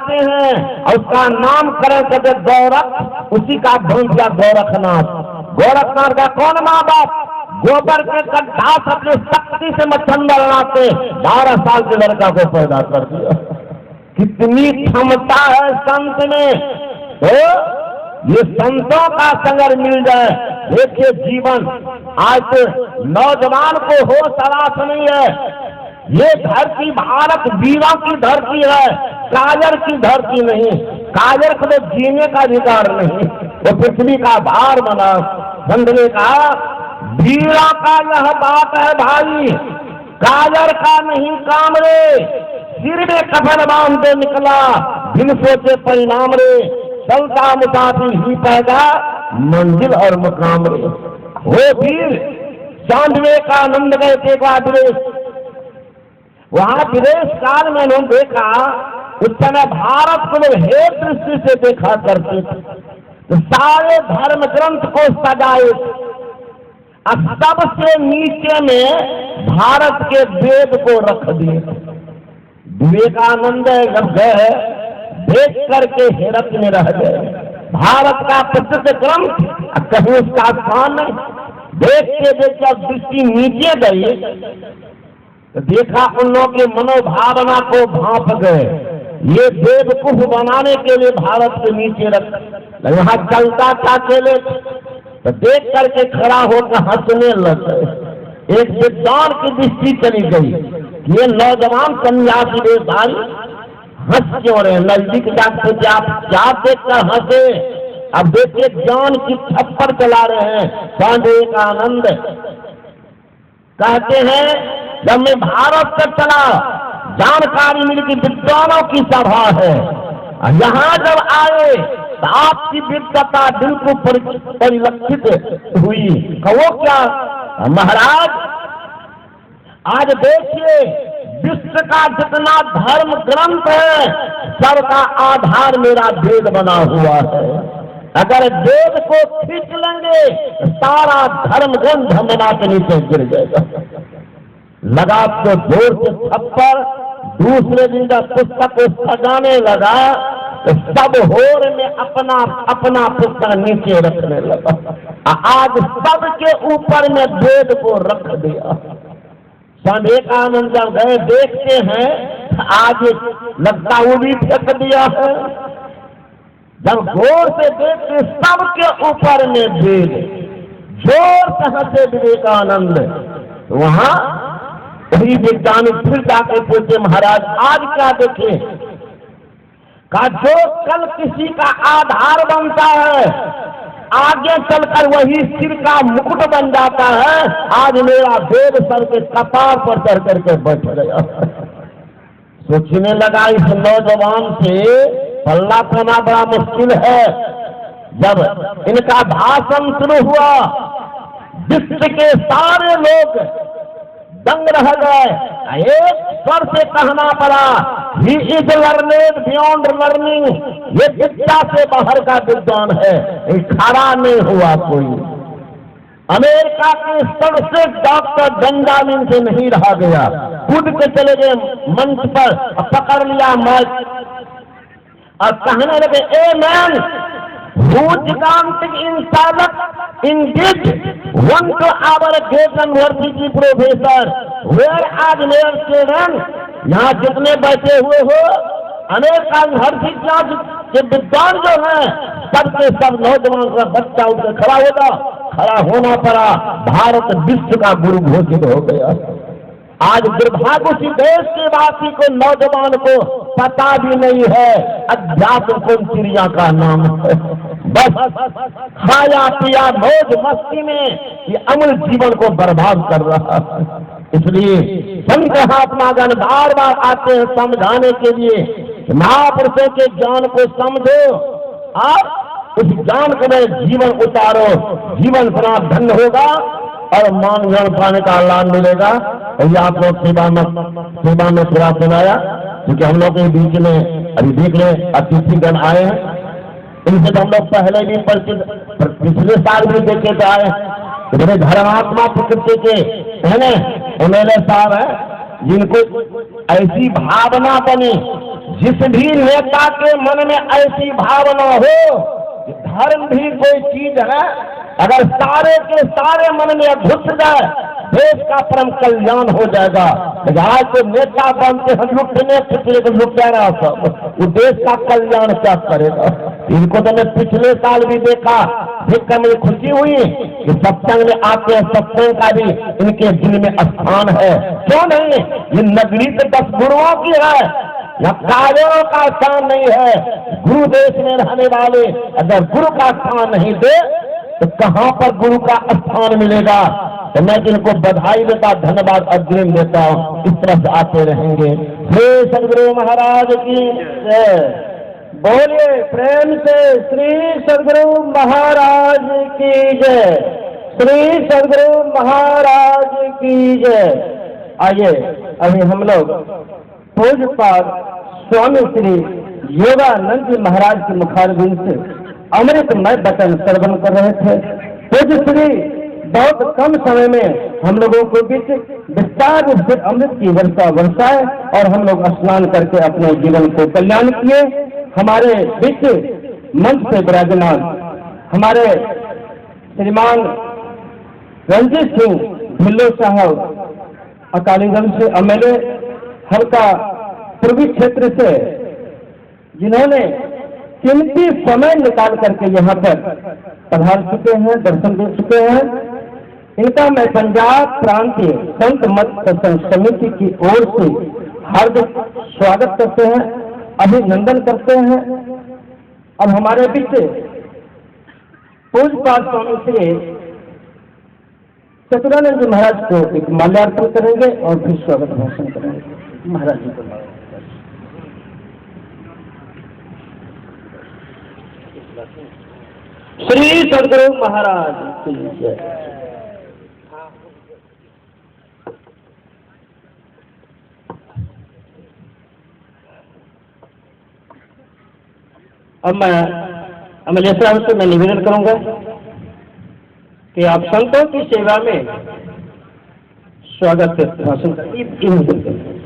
आते हैं और उसका नामकरण करते गोरख, उसी का ढूंढ दिया गोरखनाथ। गोरखनाथ का कौन माँ बाप? गोबर के गड्ढा से अपनी शक्ति से मच्छंदा बनाते 12 साल के लड़का को पैदा कर दिया। कितनी क्षमता है संत में। तो ये संतों का संगर मिल जाए, देखिए जीवन। आज तो नौजवान को होश तलाश नहीं है। ये धरती भारत वीरों की धरती है, कायर की धरती नहीं। कायर को तो जीने का अधिकार नहीं, वो पृथ्वी का भार बना। संत ने कहा वीरों का यह बात है भाई, कायर का नहीं काम रे। सिर में कफन बांध दे निकला, बिन सोचे परिणाम रे। चलता मुसाफिर ही पैदा, मंजिल और मुकाम रे। हो वीर चांदवे का आनंद गए थे विदेश। वहां विदेश काल में उन्होंने देखा, उस समय भारत को लोग हे दृष्टि से देखा करते थे। तो सारे धर्म ग्रंथ को सजाए, अब सबसे नीचे में भारत के वेद को रख दिए। विवेकानंद जब गए, देख करके हैरत में रह गए। भारत का प्रसिद्ध ग्रंथ, कहीं उसका स्थान नहीं। देखते देखते अब दृष्टि नीचे गई तो देखा उन लोगों के मनोभावना को भांप गए। ये बेवकूफ बनाने के लिए भारत के नीचे रख, यहाँ चलता था अकेले, तो देख करके खड़ा होकर हंसने लग गए। एक विद्वान की दृष्टि चली गई, ये नौजवान सन्यासी भाई हंस क्यों रहे? नजदीक जाते क्या देखकर हंसे? अब देखिए ज्ञान की थप्पड़ चला रहे हैं। स्वामी विवेकानंद कहते हैं जब मैं भारत से चला, जानकारी मिली कि विद्वानों की सभा है। यहाँ जब आए तो आपकी विद्वता बिल्कुल परिलक्षित हुई। कहो क्या महाराज, आज देखिए विश्व का जितना धर्म ग्रंथ है, सबका आधार मेरा वेद बना हुआ है। अगर वेद को खींच लेंगे तो सारा धर्म ग्रंथ हमें के नीचे गिर जाएगा। लगा तो जोर से थप्पड़, दूसरे दिन जब पुस्तक को सजाने लगा तो सब होर में अपना अपना पुस्तक नीचे रखने लगा। आज सबके ऊपर में वेद को रख दिया। स्वामी विवेकानंद जब गए, देखते हैं आज लगता वो भी फेंक दिया है। जब गौर से देखते सबके ऊपर में वेद, जोर से हंसे विवेकानंद। वहां वही वैज्ञानिक फिर जाके पूछे महाराज आज क्या देखे? का जो कल किसी का आधार बनता है, आगे चलकर वही सिर का मुकुट बन जाता है। आज मेरा वेद सर के कपार पर चढ़ करके बैठ गया। सोचने लगा इस नौजवान से पल्ला पाना बड़ा मुश्किल है। जब इनका भाषण शुरू हुआ, विश्व के सारे लोग दंग रह गए। एक स्वर से कहना पड़ा, he is learned beyond learning. ये विद्या से बाहर का विद्वान है। खड़ा नहीं हुआ कोई। अमेरिका के सबसे डॉक्टर बेंजामिन से नहीं रहा गया, कूद के चले गए मंच पर, पकड़ लिया माइक और कहने लगे, a man who gigantic in Salak indeed one to our great university professor where are their children? यहाँ जितने बैठे हुए हो अनेक यूनिवर्सिटियां के विद्वान जो हैं, सबके सब नौजवान का बच्चा उनसे खड़ा होगा। खड़ा होना पड़ा। भारत विश्व का गुरु घोषित हो गया। आज दुर्भाग्य उसी देश के वासी को, नौजवान को पता भी नहीं है अध्यात्म कौन चिड़िया का नाम है। बस खाया पिया मौज मस्ती में ये अमूल जीवन को बर्बाद कर रहा है। इसलिए संत महात्मागण बार बार आते हैं समझाने के लिए, महापुरुषों के ज्ञान को समझो और उस ज्ञान को में जीवन उतारो। जीवन बड़ा धन्य होगा और मान ज्ञान पाने का लाभ मिलेगा। ये आप लोग सेवा में पूरा सुनाया, क्योंकि हम लोग के बीच में अभी देख रहे अतिथिगण आए हैं। इनसे तो हम लोग पहले भी परिचित, पिछले साल भी देखे तो आए। इतने धर्मात्मा प्रकृति के है एमएलए साहब है, जिनको ऐसी भावना बनी जिस भी नेता के मन में ऐसी भावना हो कि धर्म भी कोई चीज है, अगर सारे के सारे मन में घुस जाए देश का परम कल्याण हो जाएगा। आज तो नेता बनते हैं लुटने पिछले को लुटेरा सब, वो देश का कल्याण क्या करेगा। इनको तो मैं पिछले साल भी देखा, देखकर मुझे खुशी हुई कि सत्संग में आते हैं, सत्संग का भी इनके दिल में स्थान है। क्यों नहीं, ये नगरी तो 10 गुरुओं की है, या कायरों का स्थान नहीं है। गुरु देश में रहने वाले अगर गुरु का स्थान नहीं दे तो कहां पर गुरु का स्थान मिलेगा। तो मैं इनको बधाई देता, धन्यवाद अग्रिम देता हूं। इस तरह से आते रहेंगे। श्री सदगुरु महाराज की जय। बोलिए प्रेम से श्री सदगुरु महाराज की जय। श्री सदगुरु महाराज की जय। आइए अभी हम लोग पूज्यपाद स्वामी श्री योगानंद जी महाराज के मुखारबिंद से अमृतमय वचन श्रवण कर रहे थे। पूज्य श्री बहुत कम समय में हम लोगों को बीच विस्तार रूप से अमृत की वर्षा बरसाए और हम लोग स्नान करके अपने जीवन को कल्याण किए। हमारे बीच मंच पे विराजमान हमारे श्रीमान रंजीत सिंह ढिल्लो साहब अकालीगंज से एमएलए हल्का पूर्वी क्षेत्र से, जिन्होंने कीमती समय निकाल करके यहाँ पर पधार चुके हैं, दर्शन दे चुके हैं। इनका मैं पंजाब प्रांतीय संत मत सत्संग समिति की ओर से हार्दिक स्वागत करते हैं, अभिनंदन करते हैं। अब हमारे बीच पूज्यपाद स्वामी श्री चतुरानंद जी महाराज को एक माल्यार्पण करेंगे और फिर स्वागत भाषण करेंगे। महाराज जी को श्री सदगुरु महाराज की जय। अब मैं अमलेश साहब से मैं निवेदन करूंगा कि आप संतों की सेवा में स्वागत भाषण करें।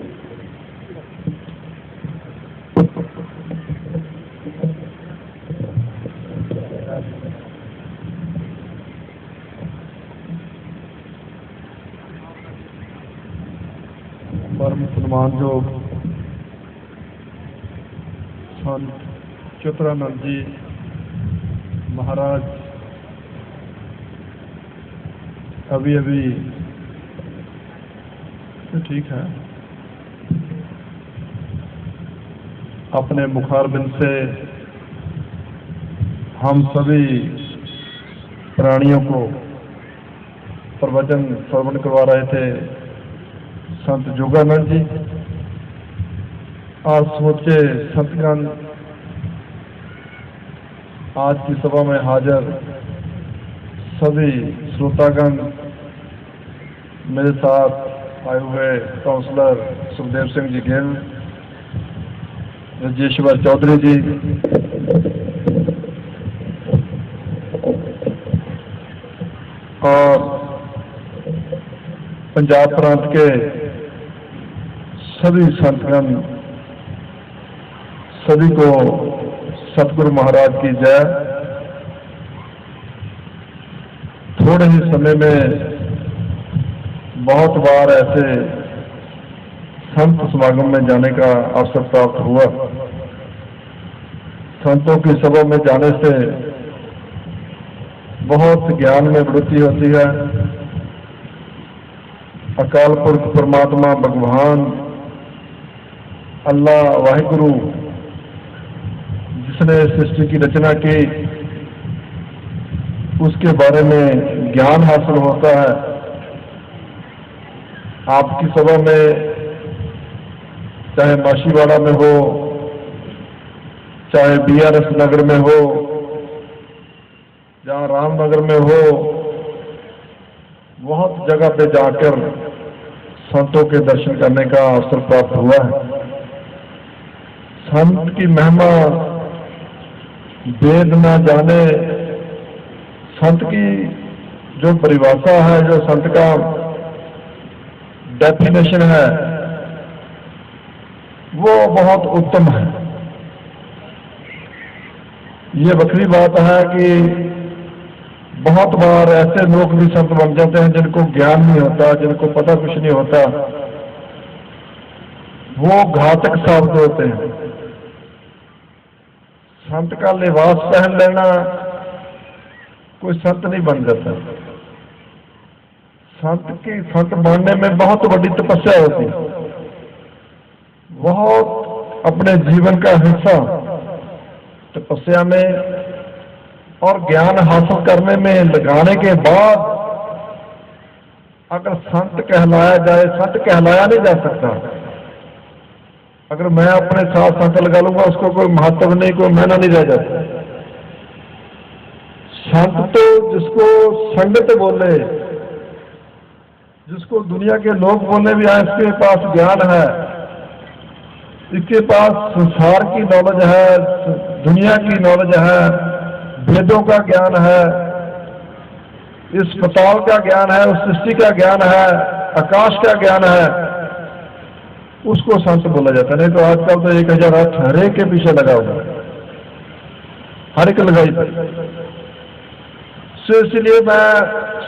परम सम्मानयोग संत चतुरानंद जी महाराज अभी ठीक है अपने मुखारबिंद से हम सभी प्राणियों को प्रवचन श्रवण करवा रहे थे संत योगानंद जी। आज सोचे संतगण आज की सभा में हाजिर सभी श्रोतागण, मेरे साथ आए हुए काउंसलर सुखदेव सिंह जी गिल, राजेश्वर चौधरी जी, और पंजाब प्रांत के सभी संतगण, सभी को सतगुरु महाराज की जय। थोड़े ही समय में बहुत बार ऐसे संत समागम में जाने का अवसर प्राप्त हुआ। संतों की सभा में जाने से बहुत ज्ञान में वृद्धि होती है। अकाल पुरख परमात्मा भगवान अल्लाह वाहिगुरु जिसने सृष्टि की रचना की उसके बारे में ज्ञान हासिल होता है। आपकी सभा में चाहे माशीवाड़ा में हो, चाहे बीआरएस नगर में हो, जहाँ रामनगर में हो, बहुत जगह पे जाकर संतों के दर्शन करने का अवसर प्राप्त हुआ है। संत की महिमा वेद न जाने, संत की जो परिभाषा है, जो संत का डेफिनेशन है, वो बहुत उत्तम है। ये बकरी बात है कि बहुत बार ऐसे लोग भी संत बन जाते हैं जिनको ज्ञान नहीं होता, जिनको पता कुछ नहीं होता, वो घातक साबित होते हैं। संत का लिबास पहन लेना कोई संत नहीं बन जाता। संत बनने में बहुत बड़ी तपस्या होती है, बहुत अपने जीवन का हिस्सा तपस्या में और ज्ञान हासिल करने में लगाने के बाद अगर संत कहलाया जाए, संत कहलाया नहीं जा सकता। अगर मैं अपने साथ संत लगा लूंगा उसको कोई महत्व नहीं, कोई मायना नहीं रह जाता। संत तो जिसको संगत बोले, जिसको दुनिया के लोग बोले भी इसके पास ज्ञान है, इसके पास संसार की नॉलेज है, दुनिया की नॉलेज है, वेदों का ज्ञान है, इस पताल का ज्ञान है, उस सृष्टि का ज्ञान है, आकाश का ज्ञान है, उसको संत बोला जाता है। नहीं तो आजकल तो 1008 हर एक के पीछे लगा हुआ है, हर एक लगाई पर। इसलिए मैं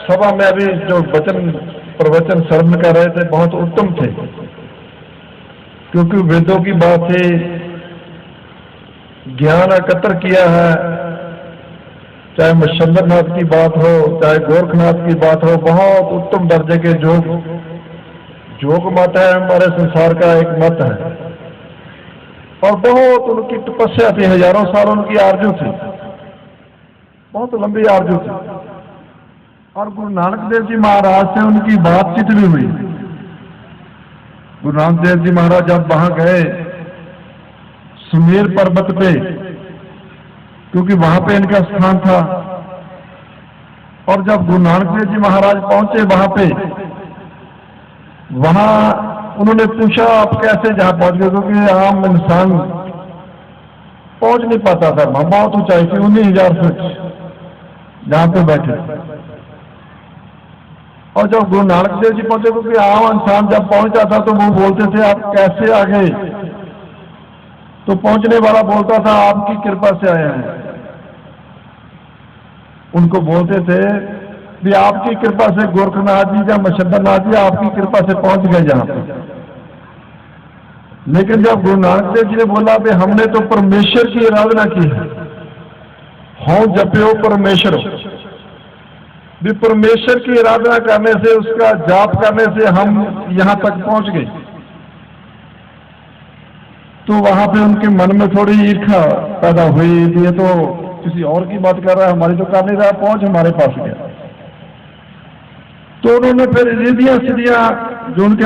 सभा में अभी जो प्रवचन श्रवण कर रहे थे बहुत उत्तम थे, क्योंकि वेदों की बात से ज्ञान एकत्र किया है। चाहे मच्छंद्रनाथ की बात हो, चाहे गोरखनाथ की बात हो, बहुत उत्तम दर्जे के योग मत है, हमारे संसार का एक मत है। और बहुत उनकी तपस्या थी, हजारों साल उनकी आरजू थी, बहुत लंबी आरजू थी। और गुरु नानक देव जी महाराज से उनकी बातचीत भी हुई। गुरु नानक देव जी महाराज जब वहां गए सुमेर पर्वत पे, क्योंकि वहां पे इनका स्थान था, और जब गुरु नानक देव जी महाराज पहुंचे वहां पे, वहां उन्होंने पूछा आप कैसे जहां पहुंच गए, क्योंकि आम इंसान पहुंच नहीं पाता था, वहां बहुत ऊंचाई थी, 19,000 फीट जहां पे बैठे। और जब गुरु नानक देव जी पहुंचे, क्योंकि आम इंसान जब पहुंचा था तो वो बोलते थे आप कैसे आ गए, तो पहुंचने वाला बोलता था आपकी कृपा से आया है। उनको बोलते थे भी आपकी कृपा से गोरखनाथ जी या मच्छंद्रनाथ जी आपकी कृपा से पहुंच गए जहां पे। लेकिन जब गुरु नानक देव जी ने बोला भी हमने तो परमेश्वर की आराधना की है, हूं जप्यो परमेश्वर, भी परमेश्वर की आराधना करने से, उसका जाप करने से हम यहां तक पहुंच गए। तो वहां पे उनके मन में थोड़ी ईर्ष्या पैदा हुई, ये तो किसी और की बात कर रहा है, हमारी तो कर नहीं रहा, पहुंच हमारे पास गया। तो उन्होंने फिर रिधियां सिद्धियां जो उनके